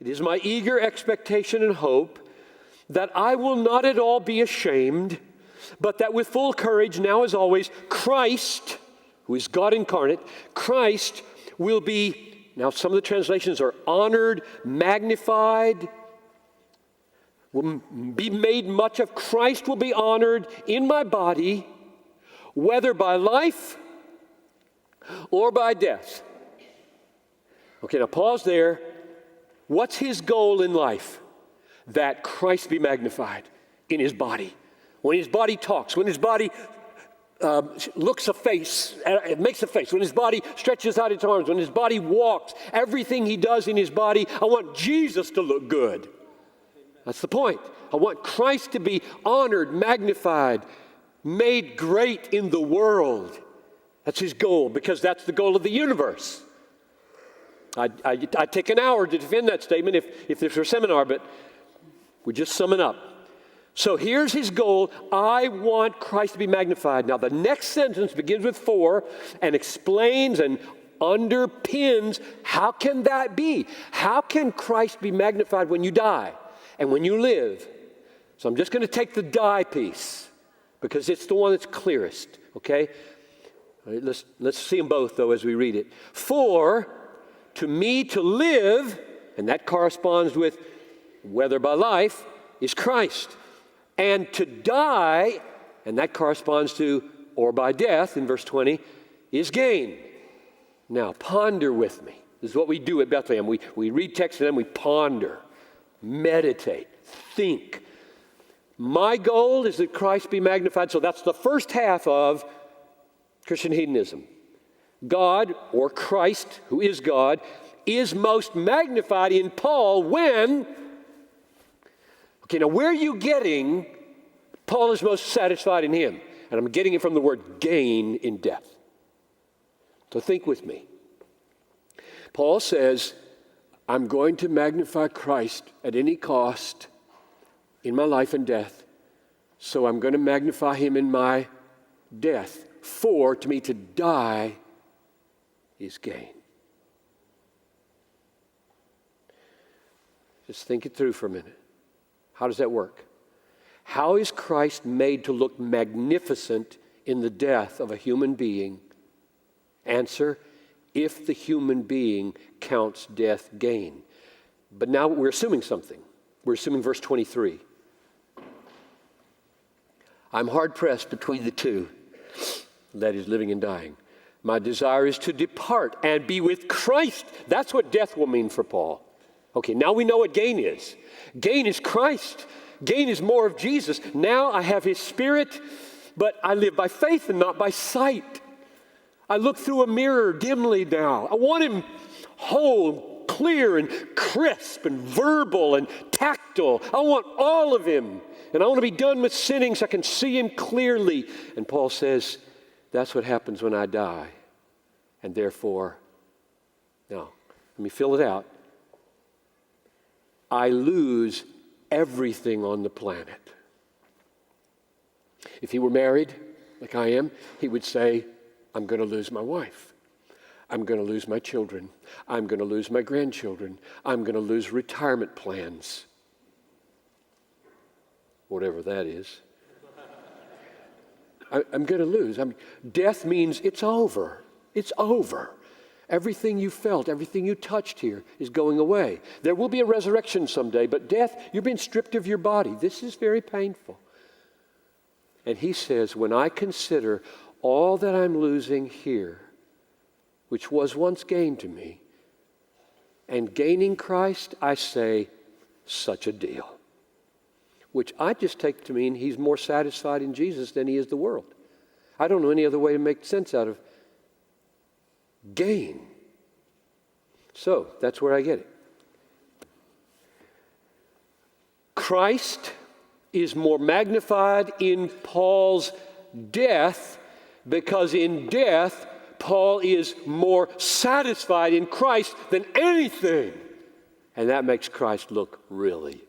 It is my eager expectation and hope that I will not at all be ashamed, but that with full courage, now as always, Christ, who is God incarnate, Christ will be, now some of the translations are honored, magnified, will be made much of. Christ will be honored in my body, whether by life or by death. Okay, now pause there. What's his goal in life? That Christ be magnified in his body. When his body talks, when his body looks a face, it makes a face, when his body stretches out its arms, when his body walks, everything he does in his body, I want Jesus to look good. That's the point. I want Christ to be honored, magnified, made great in the world. That's his goal, because that's the goal of the universe. I'd take an hour to defend that statement if this were a seminar, but we just sum it up. So here's his goal. I want Christ to be magnified. Now the next sentence begins with for and explains and underpins how can that be? How can Christ be magnified when you die and when you live? So I'm just going to take the die piece because it's the one that's clearest, okay? Let's see them both, though, as we read it. For to me to live, and that corresponds with whether by life, is Christ. And to die, and that corresponds to or by death in verse 20, is gain. Now, ponder with me. This is what we do at Bethlehem. We read text and then we ponder, meditate, think. My goal is that Christ be magnified. So that's the first half of Christian hedonism. God, or Christ, who is God, is most magnified in Paul when... Okay, now where are you getting Paul is most satisfied in him? And I'm getting it from the word gain in death. So think with me. Paul says, I'm going to magnify Christ at any cost in my life and death. So I'm going to magnify him in my death. For to me to die is gain. Just think it through for a minute. How does that work? How is Christ made to look magnificent in the death of a human being? Answer, if the human being counts death gain. But now we're assuming something. We're assuming verse 23. I'm hard-pressed between the two, that is, living and dying. My desire is to depart and be with Christ. That's what death will mean for Paul. Okay, now we know what gain is. Gain is Christ. Gain is more of Jesus. Now I have his Spirit, but I live by faith and not by sight. I look through a mirror dimly now. I want him whole, clear, and crisp, and verbal, and tactile. I want all of him. And I want to be done with sinning so I can see him clearly. And Paul says, that's what happens when I die. And therefore, now, let me fill it out. I lose everything on the planet. If he were married, like I am, he would say, I'm going to lose my wife. I'm going to lose my children. I'm going to lose my grandchildren. I'm going to lose retirement plans. Whatever that is. I'm going to lose. Death means it's over. It's over. Everything you felt, everything you touched here is going away. There will be a resurrection someday, but death, you're being stripped of your body. This is very painful. And he says, when I consider all that I'm losing here, which was once gain to me, and gaining Christ, I say, such a deal. Which I just take to mean he's more satisfied in Jesus than he is the world. I don't know any other way to make sense out of gain. So, that's where I get it. Christ is more magnified in Paul's death because in death, Paul is more satisfied in Christ than anything. And that makes Christ look really